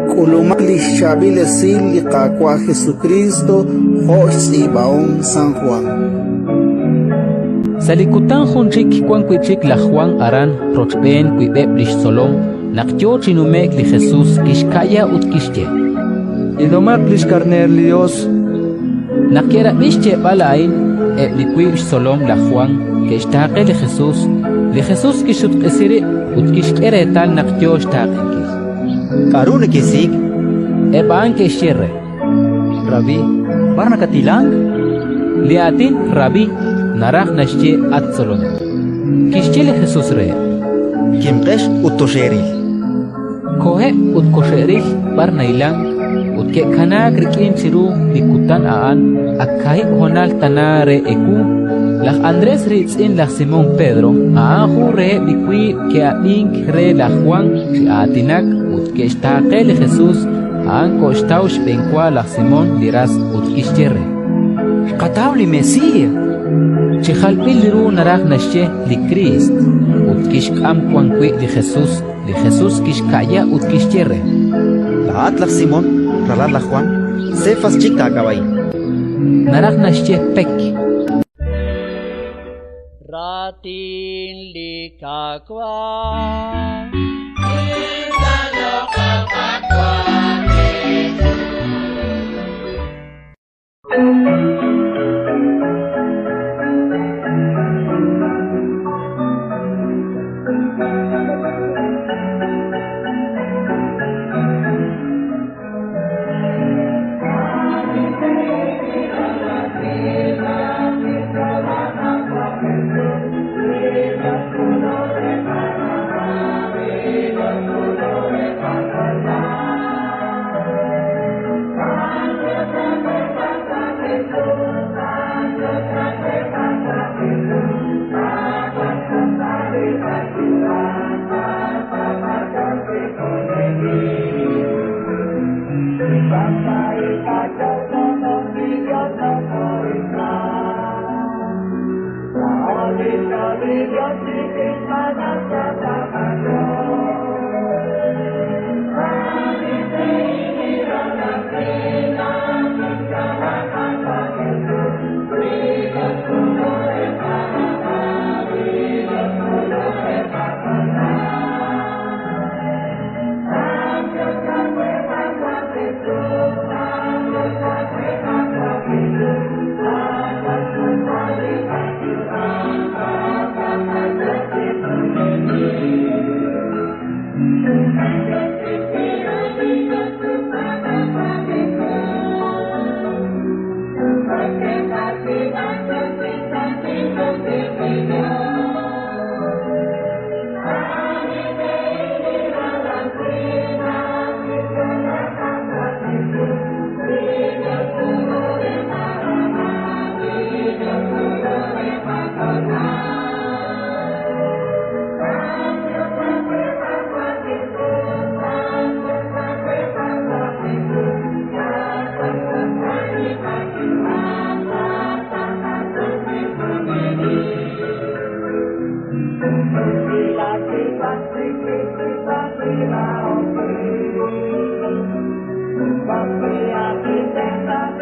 Kulumali Shabile Sil Kakwa Jesucristo Ibaon San Juan. Salikutan hunchik kwan kuichik la Juan Aran rochben kuibeb lish solom nakyo chinumek li Jesús kishkaya utkishche. Idomat lish carner Dios. Nakiera bishche balain liquish solom la Juan que ishtaqe li Jesús kishut esiri utkishkere tal nakyo ishtaqe. Karun kisik Eban ke shirre Rabbi Barna katilang liatin Rabbi narach nashche atsolon kishchele Jesús re Kimqesh utosheril kohe utkosheril barnailang utke kanak rikin chiru dikutan aan akai honal tanare eku Lach Andrés ritzin lach Simón Pedro aanju re bikwi ke aink re la Juan si atinak que está aquel Jesús han costaush benkwa la Simón diras utkishcherre Qatabli Mesías Chichalpil liru narag nashe li Christ utkishkam kwankwi li Jesús kishkaya utkishcherre La Atla Simón Ralar la Juan Cefas chica kabay narag nashe pek Ratin likakwa Papi, aquí te está,